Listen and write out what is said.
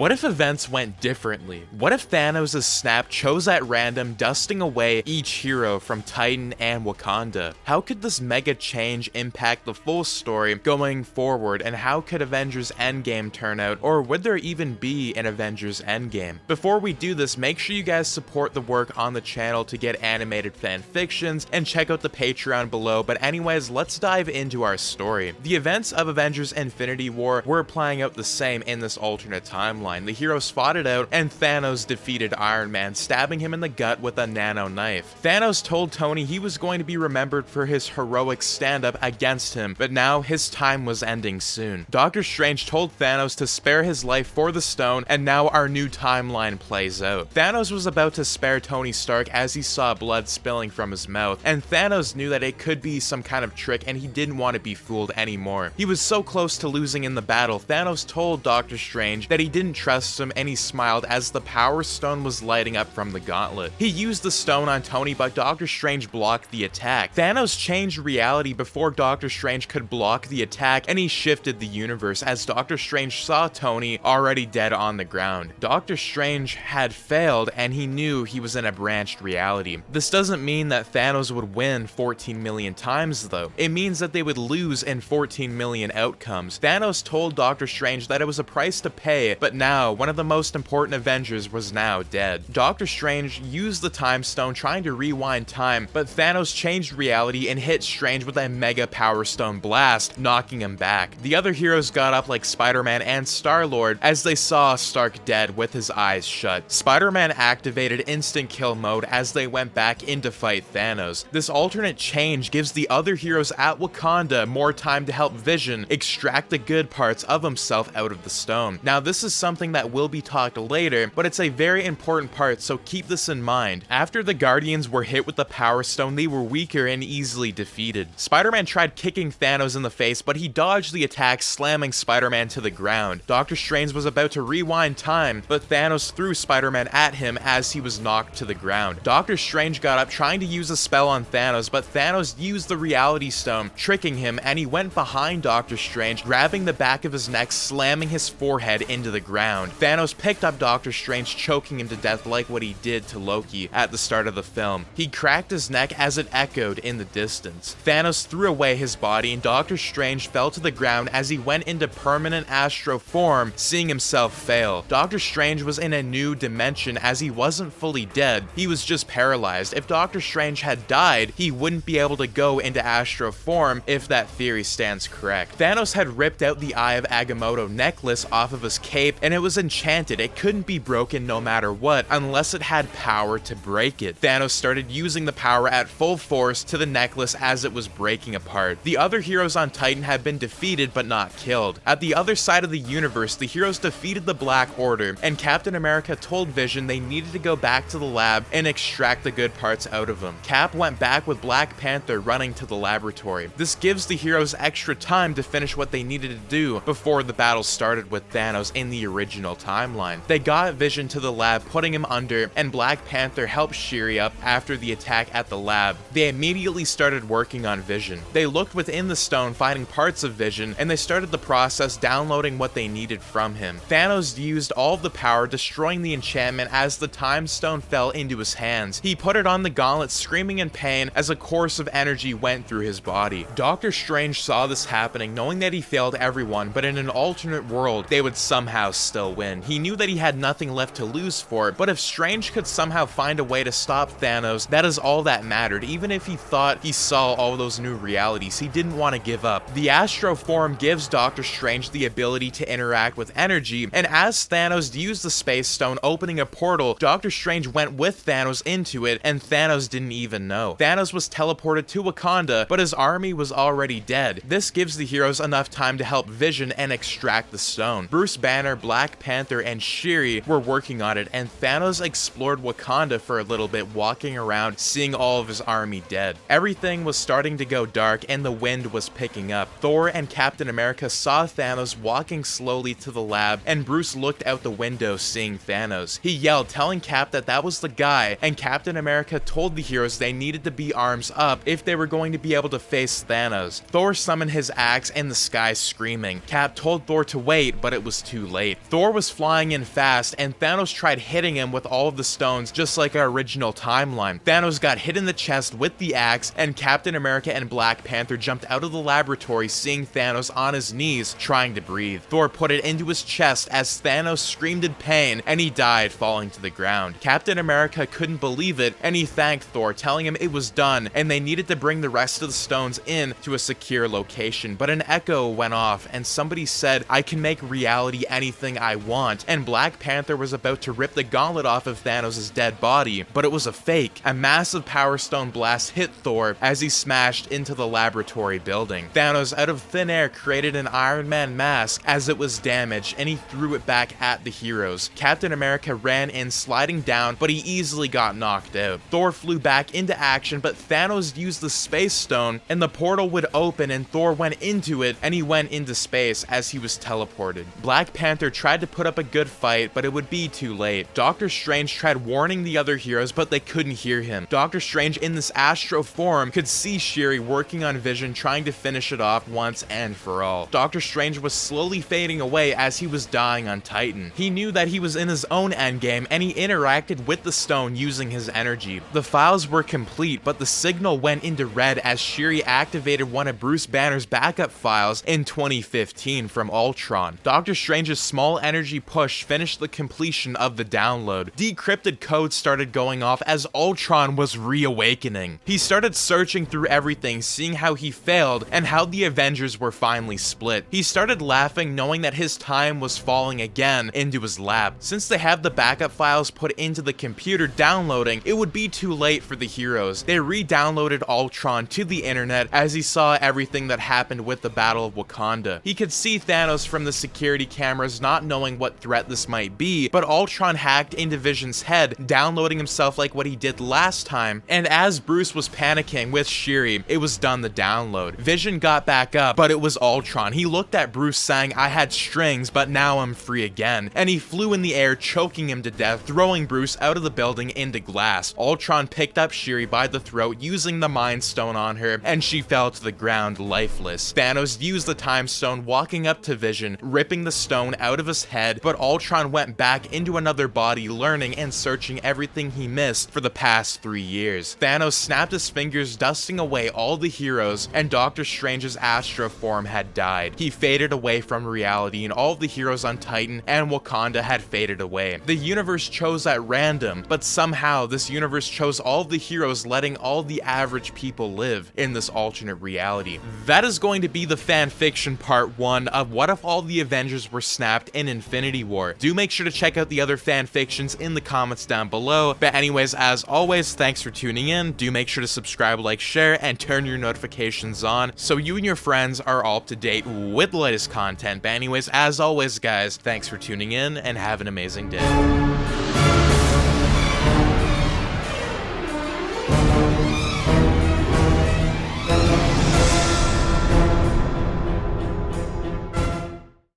What if events went differently? What if Thanos' snap chose at random, dusting away each hero from Titan and Wakanda? How could this mega change impact the full story going forward, and how could Avengers Endgame turn out, or would there even be an Avengers Endgame? Before we do this, make sure you guys support the work on the channel to get animated fanfictions, and check out the Patreon below. But anyways, let's dive into our story. The events of Avengers Infinity War were playing out the same in this alternate timeline. The heroes fought it out, and Thanos defeated Iron Man, stabbing him in the gut with a nano knife. Thanos told Tony he was going to be remembered for his heroic stand-up against him, but now his time was ending soon. Doctor Strange told Thanos to spare his life for the stone, and now our new timeline plays out. Thanos was about to spare Tony Stark as he saw blood spilling from his mouth, and Thanos knew that it could be some kind of trick, and he didn't want to be fooled anymore. He was so close to losing in the battle. Thanos told Doctor Strange that he didn't trust him, and he smiled as the Power Stone was lighting up from the gauntlet. He used the stone on Tony, but Doctor Strange blocked the attack. Thanos changed reality before Doctor Strange could block the attack, and he shifted the universe as Doctor Strange saw Tony already dead on the ground. Doctor Strange had failed, and he knew he was in a branched reality. This doesn't mean that Thanos would win 14 million times though. It means that they would lose in 14 million outcomes. Thanos told Doctor Strange that it was a price to pay, but now one of the most important Avengers was now dead. Doctor Strange used the Time Stone trying to rewind time, but Thanos changed reality and hit Strange with a Mega Power Stone blast, knocking him back. The other heroes got up like Spider-Man and Star-Lord as they saw Stark dead with his eyes shut. Spider-Man activated instant kill mode as they went back in to fight Thanos. This alternate change gives the other heroes at Wakanda more time to help Vision extract the good parts of himself out of the stone. Now this is something that will be talked later, but it's a very important part, so keep this in mind. After the Guardians were hit with the Power Stone, they were weaker and easily defeated. Spider-Man tried kicking Thanos in the face, but he dodged the attack, slamming Spider-Man to the ground. Doctor Strange was about to rewind time, but Thanos threw Spider-Man at him as he was knocked to the ground. Doctor Strange got up trying to use a spell on Thanos, but Thanos used the Reality Stone, tricking him, and he went behind Doctor Strange, grabbing the back of his neck, slamming his forehead into the ground. Thanos picked up Doctor Strange, choking him to death like what he did to Loki at the start of the film. He cracked his neck as it echoed in the distance. Thanos threw away his body, and Doctor Strange fell to the ground as he went into permanent astro form, seeing himself fail. Doctor Strange was in a new dimension as he wasn't fully dead, he was just paralyzed. If Doctor Strange had died, he wouldn't be able to go into astro form if that theory stands correct. Thanos had ripped out the Eye of Agamotto necklace off of his cape, and it was enchanted. It couldn't be broken no matter what, unless it had power to break it. Thanos started using the power at full force to the necklace as it was breaking apart. The other heroes on Titan had been defeated but not killed. At the other side of the universe, the heroes defeated the Black Order, and Captain America told Vision they needed to go back to the lab and extract the good parts out of him. Cap went back with Black Panther running to the laboratory. This gives the heroes extra time to finish what they needed to do before the battle started with Thanos in the original timeline. They got Vision to the lab, putting him under, and Black Panther helped Shuri up after the attack at the lab. They immediately started working on Vision. They looked within the stone, finding parts of Vision, and they started the process downloading what they needed from him. Thanos used all of the power, destroying the enchantment as the Time Stone fell into his hands. He put it on the gauntlet, screaming in pain as a course of energy went through his body. Doctor Strange saw this happening, knowing that he failed everyone, but in an alternate world, they would somehow still win. He knew that he had nothing left to lose for it, but if Strange could somehow find a way to stop Thanos, that is all that mattered. Even if he thought he saw all those new realities, he didn't want to give up. The Astro Form gives Doctor Strange the ability to interact with energy, and as Thanos used the Space Stone, opening a portal, Doctor Strange went with Thanos into it, and Thanos didn't even know. Thanos was teleported to Wakanda, but his army was already dead. This gives the heroes enough time to help Vision and extract the stone. Bruce Banner, Black Black Panther and Shuri were working on it, and Thanos explored Wakanda for a little bit, walking around, seeing all of his army dead. Everything was starting to go dark and the wind was picking up. Thor and Captain America saw Thanos walking slowly to the lab, and Bruce looked out the window seeing Thanos. He yelled, telling Cap that that was the guy, and Captain America told the heroes they needed to be arms up if they were going to be able to face Thanos. Thor summoned his axe in the sky screaming. Cap told Thor to wait, but it was too late. Thor was flying in fast, and Thanos tried hitting him with all of the stones just like our original timeline. Thanos got hit in the chest with the axe, and Captain America and Black Panther jumped out of the laboratory seeing Thanos on his knees trying to breathe. Thor put it into his chest as Thanos screamed in pain, and he died falling to the ground. Captain America couldn't believe it, and he thanked Thor, telling him it was done and they needed to bring the rest of the stones in to a secure location. But an echo went off and somebody said, "I can make reality anything I want," and Black Panther was about to rip the gauntlet off of Thanos' dead body, but it was a fake. A massive Power Stone blast hit Thor as he smashed into the laboratory building. Thanos, out of thin air, created an Iron Man mask as it was damaged, and he threw it back at the heroes. Captain America ran in, sliding down, but he easily got knocked out. Thor flew back into action, but Thanos used the Space Stone, and the portal would open, and Thor went into it, and he went into space as he was teleported. Black Panther tried to put up a good fight, but it would be too late. Doctor Strange tried warning the other heroes, but they couldn't hear him. Doctor Strange, in this astro form, could see Shuri working on Vision, trying to finish it off once and for all. Doctor Strange was slowly fading away as he was dying on Titan. He knew that he was in his own endgame, and he interacted with the stone using his energy. The files were complete, but the signal went into red as Shuri activated one of Bruce Banner's backup files in 2015 from Ultron. Doctor Strange's small energy push finished the completion of the download. Decrypted code started going off as Ultron was reawakening. He started searching through everything, seeing how he failed and how the Avengers were finally split. He started laughing, knowing that his time was falling again into his lap. Since they have the backup files put into the computer downloading, it would be too late for the heroes. They re-downloaded Ultron to the internet as he saw everything that happened with the Battle of Wakanda. He could see Thanos from the security cameras, not knowing what threat this might be, but Ultron hacked into Vision's head, downloading himself like what he did last time, and as Bruce was panicking with Shuri, it was done the download. Vision got back up, but it was Ultron. He looked at Bruce saying, "I had strings, but now I'm free again," and he flew in the air, choking him to death, throwing Bruce out of the building into glass. Ultron picked up Shuri by the throat, using the Mind Stone on her, and she fell to the ground lifeless. Thanos used the Time Stone, walking up to Vision, ripping the stone out of his head, but Ultron went back into another body, learning and searching everything he missed for the past 3 years. Thanos snapped his fingers, dusting away all the heroes, and Doctor Strange's astro form had died. He faded away from reality, and all of the heroes on Titan and Wakanda had faded away. The universe chose at random, but somehow this universe chose all of the heroes, letting all the average people live in this alternate reality. That is going to be the fanfiction part 1 of What If All the Avengers Were Snapped in Infinity War. Do make sure to check out the other fanfictions in the comments down below. But anyways, as always, thanks for tuning in. Do make sure to subscribe, like, share, and turn your notifications on so you and your friends are all up to date with the latest content. But anyways, as always, guys, thanks for tuning in and have an amazing day.